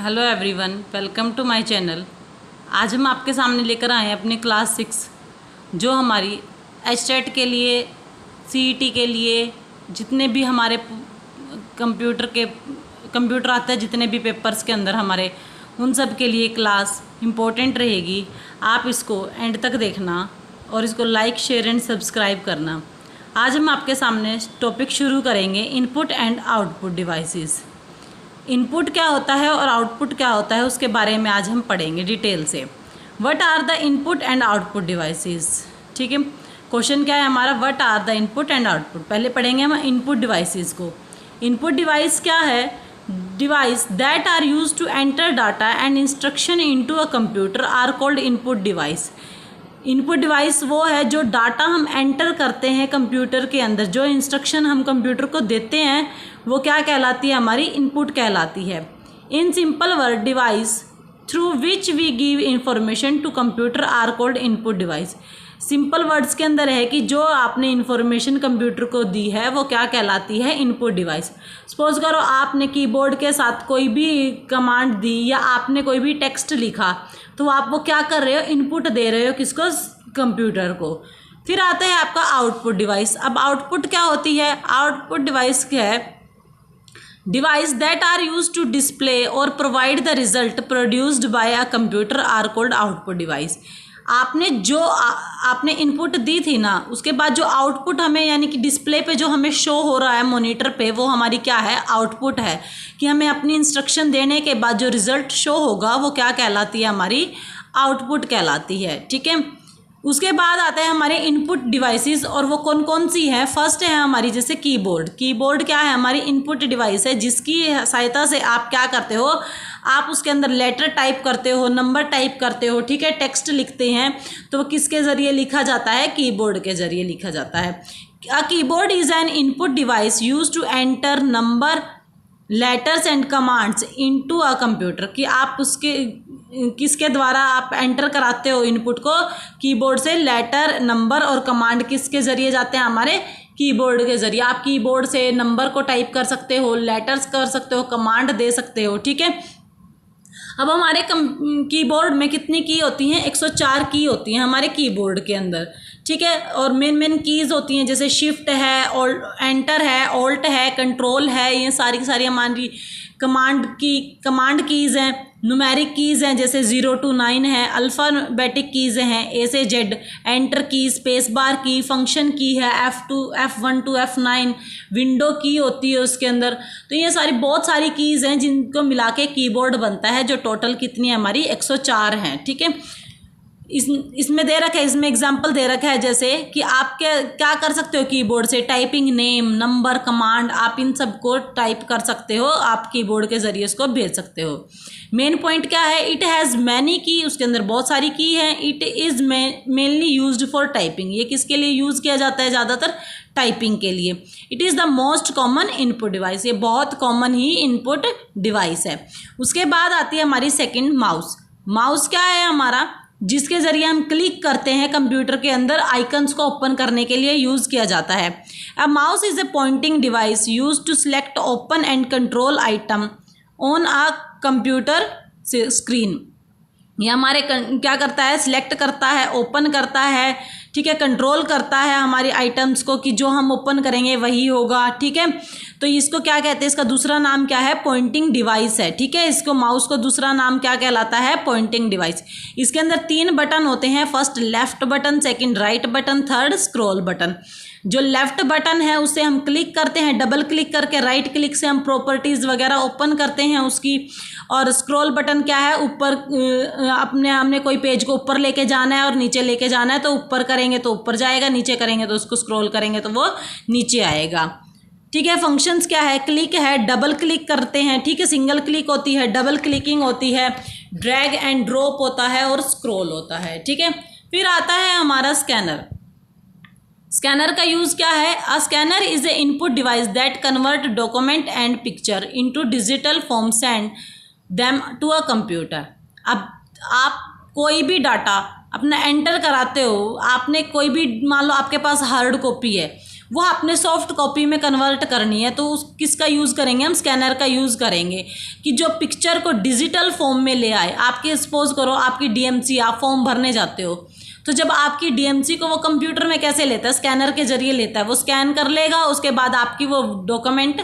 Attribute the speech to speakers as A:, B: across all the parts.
A: Hello everyone, welcome to my channel. आज हम आपके सामने लेकर आए हैं अपने क्लास 6 जो हमारी एचटेट के लिए, सीईटी के लिए, जितने भी हमारे कंप्यूटर आता है, जितने भी पेपर्स के अंदर हमारे, उन सब के लिए क्लास इम्पोर्टेंट रहेगी। आप इसको एंड तक देखना और इसको लाइक, शेयर एंड सब्सक्राइब करना। आज हम आपके सामने टॉपिक शुरू करेंगे input and output devices. Input क्या होता है और आउटपुट क्या होता है उसके बारे में आज हम पढ़ेंगे डिटेल से। What are the input and output devices. ठीक है, क्वेश्चन क्या है हमारा, what are the input and output. पहले पढ़ेंगे हम इनपुट डिवाइसेस को। इनपुट डिवाइस क्या है? Device that are use to enter data and instruction into a computer are called input device. Input device वो है जो डाटा हम एंटर करते हैं कंप्यूटर के अंदर, जो इंस्ट्रक्शन हम कंप्यूटर को देते हैं वो क्या कहलाती है? हमारी इनपुट कहलाती है। In simple word, device through which we give information to computer are called input device. Simple words के अंदर है कि जो आपने इंफॉर्मेशन कंप्यूटर को दी है वो क्या कहलाती है? Input device. सपोज करो आपने कीबोर्ड के साथ कोई भी कमांड दी या आपने कोई भी टेक्स्ट लिखा, तो आप वो क्या कर रहे हो? इनपुट दे रहे हो किसको? कंप्यूटर को। फिर आता है आपका आउटपुट डिवाइस। अब आउटपुट क्या होती है? आउटपुट डिवाइस क्या है? Device that are use to display और provide the result produced by a computer are called output device. आपने जो आपने इनपुट दी थी ना, उसके बाद जो आउटपुट हमें यानी कि डिस्प्ले पे जो हमें शो हो रहा है मॉनिटर पे, वो हमारी क्या है? आउटपुट है। कि हमें अपनी इंस्ट्रक्शन देने के बाद जो रिजल्ट शो होगा वो क्या कहलाती है? हमारी आउटपुट कहलाती है। ठीक है, उसके बाद आता है हमारे इनपुट डिवाइसेस, और वो कौन कौन सी है? फर्स्ट है हमारी जैसे कीबोर्ड। कीबोर्ड क्या है? हमारी इनपुट डिवाइस है, जिसकी सहायता से आप क्या करते हो? आप उसके अंदर लेटर टाइप करते हो, नंबर टाइप करते हो, ठीक है, टेक्स्ट लिखते हैं, तो वो किसके ज़रिए लिखा जाता है? कीबोर्ड के ज़रिए लिखा जाता है। A keyboard is an input device use to enter number, letters and commands into a computer. कि आप उसके किसके द्वारा आप एंटर कराते हो इनपुट को? कीबोर्ड से। लेटर, नंबर और कमांड किसके ज़रिए जाते हैं? हमारे कीबोर्ड के ज़रिए। आप कीबोर्ड से नंबर को टाइप कर सकते हो, लेटर्स कर सकते हो, कमांड दे सकते हो। ठीक है, अब हमारे कीबोर्ड में कितनी की होती हैं? 104 की होती हैं हमारे कीबोर्ड के अंदर। ठीक है, और मेन कीज़ होती हैं जैसे शिफ्ट है, एंटर है, ऑल्ट है, कंट्रोल है, ये सारी की सारी हमारी कमांड कीज़ हैं। न्यूमेरिक कीज़ हैं जैसे 0 to 9 है। अल्फ़ाबेटिक कीज़ हैं A से Z। एंटर की, स्पेस बार की, फंक्शन की है F1 to F9। विंडो की होती है उसके अंदर। तो ये सारी बहुत सारी कीज़ हैं जिनको मिला के कीबोर्ड बनता है, जो टोटल कितनी है? हमारी 104 हैं। ठीक है, इसमें दे रखा है, इसमें एग्जाम्पल दे रखा है जैसे कि आप क्या कर सकते हो कीबोर्ड से? टाइपिंग, नेम, नंबर, कमांड, आप इन सबको टाइप कर सकते हो, आप कीबोर्ड के ज़रिए इसको भेज सकते हो। मेन पॉइंट क्या है? इट हैज़ मैनी की, उसके अंदर बहुत सारी की है। It is mainly used for typing. ये किसके लिए यूज़ किया जाता है? ज़्यादातर टाइपिंग के लिए। It is the most common input device. ये बहुत कॉमन ही इनपुट डिवाइस है। उसके बाद आती है हमारी सेकेंड, माउस। माउस क्या है हमारा? जिसके ज़रिए हम क्लिक करते हैं कंप्यूटर के अंदर, आइकन्स को ओपन करने के लिए यूज़ किया जाता है। A mouse is a pointing device use to select, open and control item on a computer screen. ये हमारे क्या करता है? सिलेक्ट करता है, ओपन करता है, ठीक है, कंट्रोल करता है हमारे आइटम्स को कि जो हम ओपन करेंगे वही होगा। ठीक है, तो इसको क्या कहते हैं? इसका दूसरा नाम क्या है? पॉइंटिंग डिवाइस है। ठीक है, इसको माउस को दूसरा नाम क्या कहलाता है? Pointing device. इसके अंदर 3 बटन होते हैं। First left button, second right button, third scroll button. जो लेफ्ट बटन है उसे हम क्लिक करते हैं, डबल क्लिक करके राइट क्लिक से हम प्रॉपर्टीज़ वगैरह ओपन करते हैं उसकी। और स्क्रॉल बटन क्या है? ऊपर हमने कोई पेज को ऊपर लेके जाना है और नीचे लेके जाना है, तो ऊपर करेंगे तो ऊपर जाएगा, नीचे करेंगे तो उसको स्क्रॉल करेंगे तो वो नीचे आएगा। ठीक है, फंक्शंस क्या है? क्लिक है, डबल क्लिक करते हैं, ठीक है, सिंगल क्लिक होती है, डबल क्लिकिंग होती है, ड्रैग एंड ड्रॉप होता है और स्क्रॉल होता है। ठीक है, फिर आता है हमारा स्कैनर। स्कैनर का यूज़ क्या है? A scanner is a input device that convert document and picture into digital form, send them to a computer. अब आप कोई भी डाटा अपना एंटर कराते हो, आपने कोई भी, मान लो आपके पास हार्ड कॉपी है, वो आपने सॉफ्ट कॉपी में कन्वर्ट करनी है, तो किसका यूज़ करेंगे हम? स्कैनर का यूज़ करेंगे कि जो पिक्चर को डिजिटल फॉर्म में ले आए। आपके सपोज करो आपकी डीएमसी, आप फॉर्म भरने जाते हो, तो जब आपकी डीएमसी को वो कंप्यूटर में कैसे लेता है? स्कैनर के जरिए लेता है। वो स्कैन कर लेगा, उसके बाद आपकी वो डॉक्यूमेंट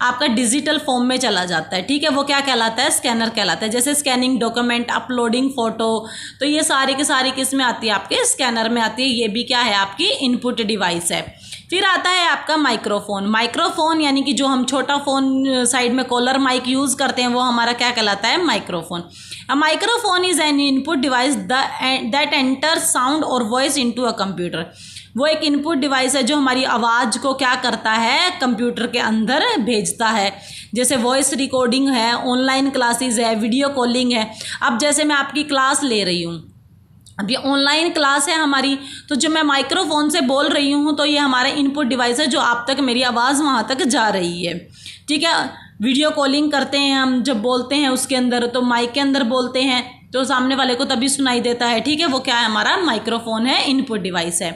A: आपका डिजिटल फॉर्म में चला जाता है, ठीक है। वो क्या कहलाता है? स्कैनर कहलाता है। जैसे स्कैनिंग डॉक्यूमेंट, अपलोडिंग फ़ोटो, तो ये सारी की सारी किस में आती है? आपके स्कैनर में आती है। ये भी क्या है? आपकी इनपुट डिवाइस है। फिर आता है आपका माइक्रोफोन। माइक्रोफोन यानी कि जो हम छोटा फ़ोन साइड में कॉलर माइक यूज़ करते हैं, वो हमारा क्या कहलाता है? Microphone. A microphone is an input device that enter sound और वॉइस इनटू अ कंप्यूटर। वो एक इनपुट डिवाइस है जो हमारी आवाज़ को क्या करता है? कंप्यूटर के अंदर भेजता है। जैसे वॉइस रिकॉर्डिंग है, ऑनलाइन क्लासेस है, वीडियो कॉलिंग है। अब जैसे मैं आपकी क्लास ले रही हूँ, अब ये ऑनलाइन क्लास है हमारी, तो जो मैं माइक्रोफोन से बोल रही हूँ, तो ये हमारा इनपुट डिवाइस है जो आप तक मेरी आवाज़ वहाँ तक जा रही है, ठीक है। वीडियो कॉलिंग करते हैं हम, जब बोलते हैं उसके अंदर, तो माइक के अंदर बोलते हैं तो सामने वाले को तभी सुनाई देता है, ठीक है। वो क्या है? हमारा माइक्रोफोन है, इनपुट डिवाइस है।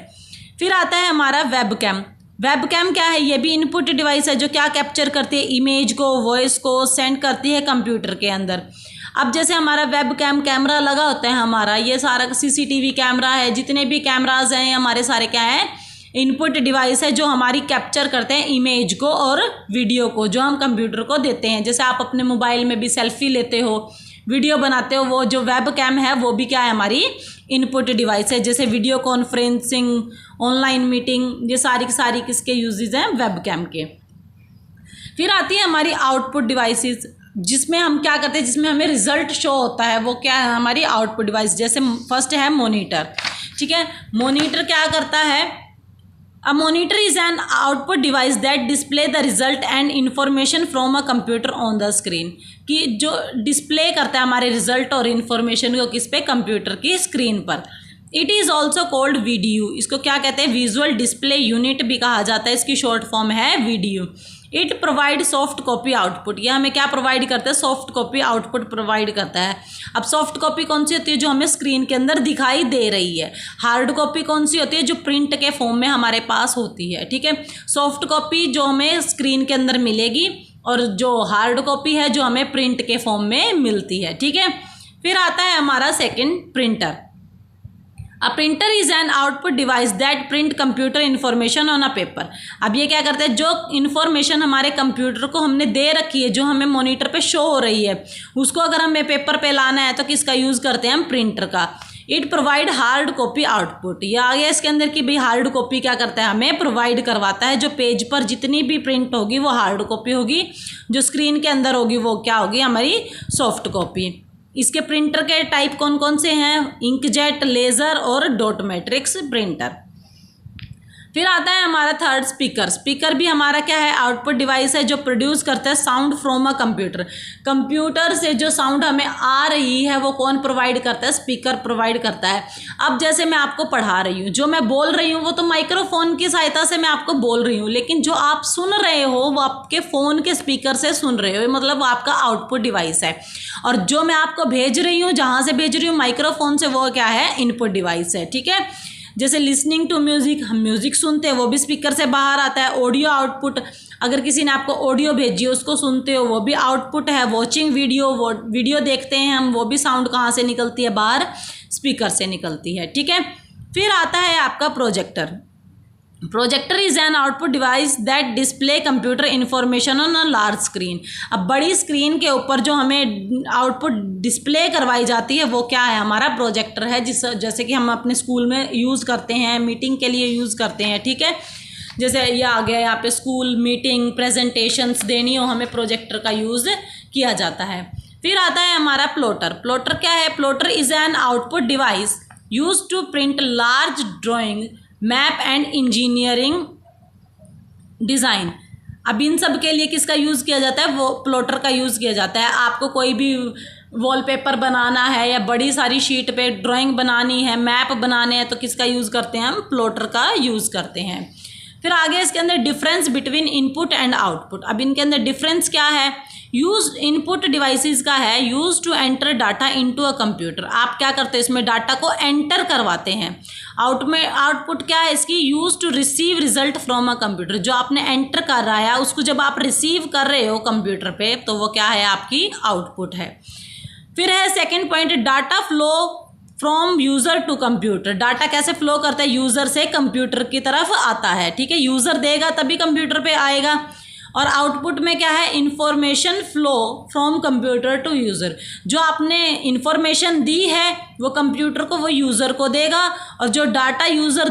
A: फिर आता है हमारा वेबकैम। वेबकैम क्या है? ये भी इनपुट डिवाइस है जो क्या कैप्चर करती है? इमेज को, वॉइस को सेंड करती है कंप्यूटर के अंदर। अब जैसे हमारा वेबकैम कैमरा लगा होता है हमारा, ये सारा सीसीटीवी कैमरा है, जितने भी कैमराज हैं हमारे सारे क्या है? इनपुट डिवाइस है जो हमारी कैप्चर करते हैं इमेज को और वीडियो को, जो हम कंप्यूटर को देते हैं। जैसे आप अपने मोबाइल में भी सेल्फी लेते हो, वीडियो बनाते हो, वो जो वेबकैम है वो भी क्या है? हमारी इनपुट डिवाइस है। जैसे वीडियो कॉन्फ्रेंसिंग, ऑनलाइन मीटिंग, ये सारी की सारी किसके यूजेस हैं? वेबकैम के। फिर आती है हमारी आउटपुट डिवाइसेस, जिसमें हम क्या करते हैं? जिसमें हमें रिजल्ट शो होता है, वो क्या है? हमारी आउटपुट डिवाइस। जैसे फर्स्ट है मॉनिटर, ठीक है। मॉनिटर क्या करता है? A monitor is an output device that display the result and information from a computer on the screen। कि जो डिस्प्ले करता है हमारे रिजल्ट और इन्फॉर्मेशन को किस पे? कंप्यूटर की स्क्रीन पर। It is also called video. इसको क्या कहते हैं? विजुअल डिस्प्ले यूनिट भी कहा जाता है। इसकी शॉर्ट फॉर्म है video. It provide soft copy output. यह हमें क्या प्रोवाइड करता है? सॉफ्ट कॉपी आउटपुट प्रोवाइड करता है। अब सॉफ्ट कॉपी कौन सी होती है? जो हमें स्क्रीन के अंदर दिखाई दे रही है। हार्ड कॉपी कौन सी होती है? जो प्रिंट के फॉर्म में हमारे पास होती है, ठीक है। सॉफ्ट कॉपी जो हमें स्क्रीन के अंदर मिलेगी, और जो हार्ड कॉपी है जो हमें प्रिंट के फॉर्म में मिलती है, ठीक है। फिर आता है हमारा second, printer. A printer is an output device that print computer information on a paper. अब ये क्या करता है? जो इन्फॉर्मेशन हमारे कंप्यूटर को हमने दे रखी है, जो हमें मॉनिटर पे शो हो रही है, उसको अगर हमें पेपर पे लाना है तो किसका यूज़ करते हैं हम? प्रिंटर का। It provide hard copy output. ये आ गया इसके अंदर कि भाई हार्ड कॉपी क्या करता है? हमें प्रोवाइड करवाता है। जो पेज पर जितनी भी प्रिंट होगी वो हार्ड कॉपी होगी, जो स्क्रीन के अंदर होगी वो क्या होगी? हमारी सॉफ्ट कॉपी। इसके प्रिंटर के टाइप कौन कौन से हैं? इंकजेट, लेज़र और डॉट मैट्रिक्स प्रिंटर। फिर आता है हमारा थर्ड, स्पीकर। स्पीकर भी हमारा क्या है? आउटपुट डिवाइस है जो प्रोड्यूस करता है sound from a computer. Computer से जो साउंड हमें आ रही है वो कौन प्रोवाइड करता है? स्पीकर प्रोवाइड करता है। अब जैसे मैं आपको पढ़ा रही हूँ, जो मैं बोल रही हूँ वो तो माइक्रोफोन की सहायता से मैं आपको बोल रही हूँ, लेकिन जो आप सुन रहे हो वो आपके फ़ोन के स्पीकर से सुन रहे हो, मतलब वो आपका आउटपुट डिवाइस है। और जो मैं आपको भेज रही हूँ, जहाँ से भेज रही हूँ माइक्रोफोन से, वो क्या है? इनपुट डिवाइस है, ठीक है। जैसे लिसनिंग टू म्यूज़िक, हम म्यूज़िक सुनते हैं, वो भी स्पीकर से बाहर आता है। ऑडियो आउटपुट, अगर किसी ने आपको ऑडियो भेजी है उसको सुनते हो, वो भी आउटपुट है। वॉचिंग वीडियो, वो वीडियो देखते हैं हम, वो भी साउंड कहाँ से निकलती है? बाहर स्पीकर से निकलती है, ठीक है। फिर आता है आपका projector. Projector is an output device that display computer information on a large screen. अब बड़ी स्क्रीन के ऊपर जो हमें आउटपुट डिस्प्ले करवाई जाती है वो क्या है? हमारा प्रोजेक्टर है, जैसे कि हम अपने स्कूल में यूज़ करते हैं, मीटिंग के लिए यूज़ करते हैं, ठीक है। जैसे ये आ गया यहाँ पे, स्कूल मीटिंग, प्रेजेंटेशंस देनी हो, हमें प्रोजेक्टर का यूज़ किया जाता है। फिर आता है हमारा प्लॉटर। प्लॉटर क्या है? Plotter is an output device use to print large drawing, map and engineering design. अब इन सब के लिए किसका यूज़ किया जाता है? वो प्लॉटर का यूज़ किया जाता है। आपको कोई भी वॉलपेपर बनाना है या बड़ी सारी शीट पे ड्राइंग बनानी है, मैप बनाने हैं, तो किसका यूज़ करते हैं हम? प्लॉटर का यूज़ करते हैं। फिर आगे इसके अंदर difference between input and output. अब इनके अंदर डिफरेंस क्या है? यूज इनपुट डिवाइसेस का है use to enter data into a computer. आप क्या करते हैं? इसमें डाटा को एंटर करवाते हैं। आउटपुट क्या है इसकी? Use to receive result from a computer. जो आपने एंटर कर रहा है उसको जब आप रिसीव कर रहे हो कंप्यूटर पे, तो वो क्या है? आपकी आउटपुट है। फिर है second point, data flow from user to computer. Data कैसे फ्लो करता है? यूज़र से कंप्यूटर की तरफ आता है, ठीक है। यूज़र देगा तभी कंप्यूटर पे आएगा। और आउटपुट में क्या है? Information flow from computer to user. जो आपने इंफॉर्मेशन दी है वो कंप्यूटर को, वो यूज़र को देगा, और जो डाटा यूज़र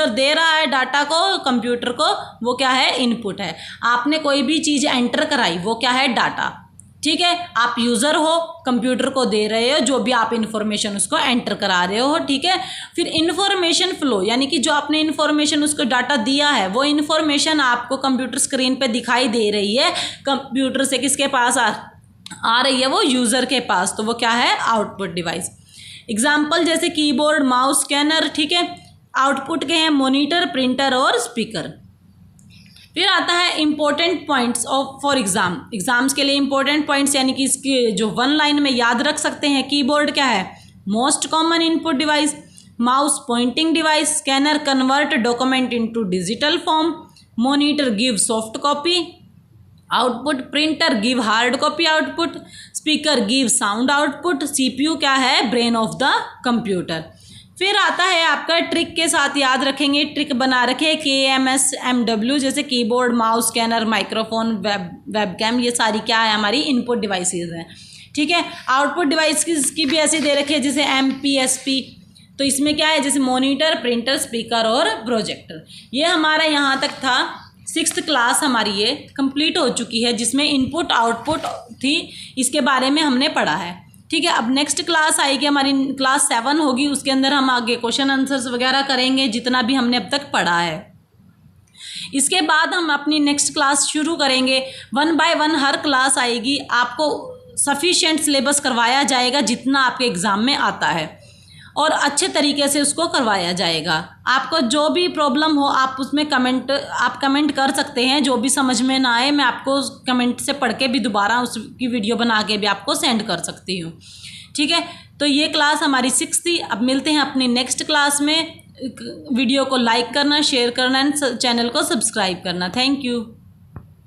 A: दे रहा है डाटा को कंप्यूटर को, वो क्या है? इनपुट है। आपने कोई भी चीज़ एंटर कराई, वो क्या है? डाटा, ठीक है। आप यूज़र हो, कंप्यूटर को दे रहे हो जो भी आप इन्फॉर्मेशन उसको एंटर करा रहे हो, ठीक है। फिर इन्फॉर्मेशन फ्लो, यानी कि जो आपने इन्फॉर्मेशन उसको डाटा दिया है वो इन्फॉर्मेशन आपको कंप्यूटर स्क्रीन पे दिखाई दे रही है, कंप्यूटर से किसके पास आ रही है? वो यूज़र के पास, तो वो क्या है? Output device. एग्जाम्पल जैसे कीबोर्ड, माउस, स्कैनर, ठीक है। आउटपुट के हैं मॉनिटर, प्रिंटर और स्पीकर। फिर आता है important points of for exams के लिए इंपॉर्टेंट पॉइंट्स, यानी कि इसके जो वन लाइन में याद रख सकते हैं। कीबोर्ड क्या है? Most common input device. Mouse pointing device. Scanner convert document into digital form. Monitor give soft copy output. Printer give hard copy output. Speaker give sound output. CPU क्या है? Brain of the computer. फिर आता है आपका trick के साथ याद रखेंगे, ट्रिक बना रखे KMSMW, जैसे keyboard, mouse, scanner, microphone, webcam, ये सारी क्या है? हमारी इनपुट डिवाइसेस हैं, ठीक है। आउटपुट डिवाइस की भी ऐसे दे रखे हैं, जैसे MPSP। तो इसमें क्या है? जैसे मॉनिटर, प्रिंटर, स्पीकर और प्रोजेक्टर। ये हमारा यहाँ तक था। 6th क्लास हमारी ये कंप्लीट हो चुकी है, जिसमें इनपुट आउटपुट थी, इसके बारे में हमने पढ़ा है, ठीक है। अब नेक्स्ट क्लास आएगी हमारी, क्लास 7 होगी, उसके अंदर हम आगे क्वेश्चन आंसर्स वगैरह करेंगे, जितना भी हमने अब तक पढ़ा है। इसके बाद हम अपनी नेक्स्ट क्लास शुरू करेंगे। 1 बाय 1 हर क्लास आएगी, आपको सफिशिएंट सिलेबस करवाया जाएगा जितना आपके एग्ज़ाम में आता है, और अच्छे तरीके से उसको करवाया जाएगा। आपको जो भी प्रॉब्लम हो आप उसमें कमेंट कर सकते हैं। जो भी समझ में ना आए मैं आपको कमेंट से पढ़ के भी दोबारा उसकी वीडियो बना के भी आपको सेंड कर सकती हूँ, ठीक है। तो ये क्लास हमारी 6 थी। अब मिलते हैं अपनी नेक्स्ट क्लास में। वीडियो को लाइक करना, शेयर करना एंड चैनल को सब्सक्राइब करना। Thank you.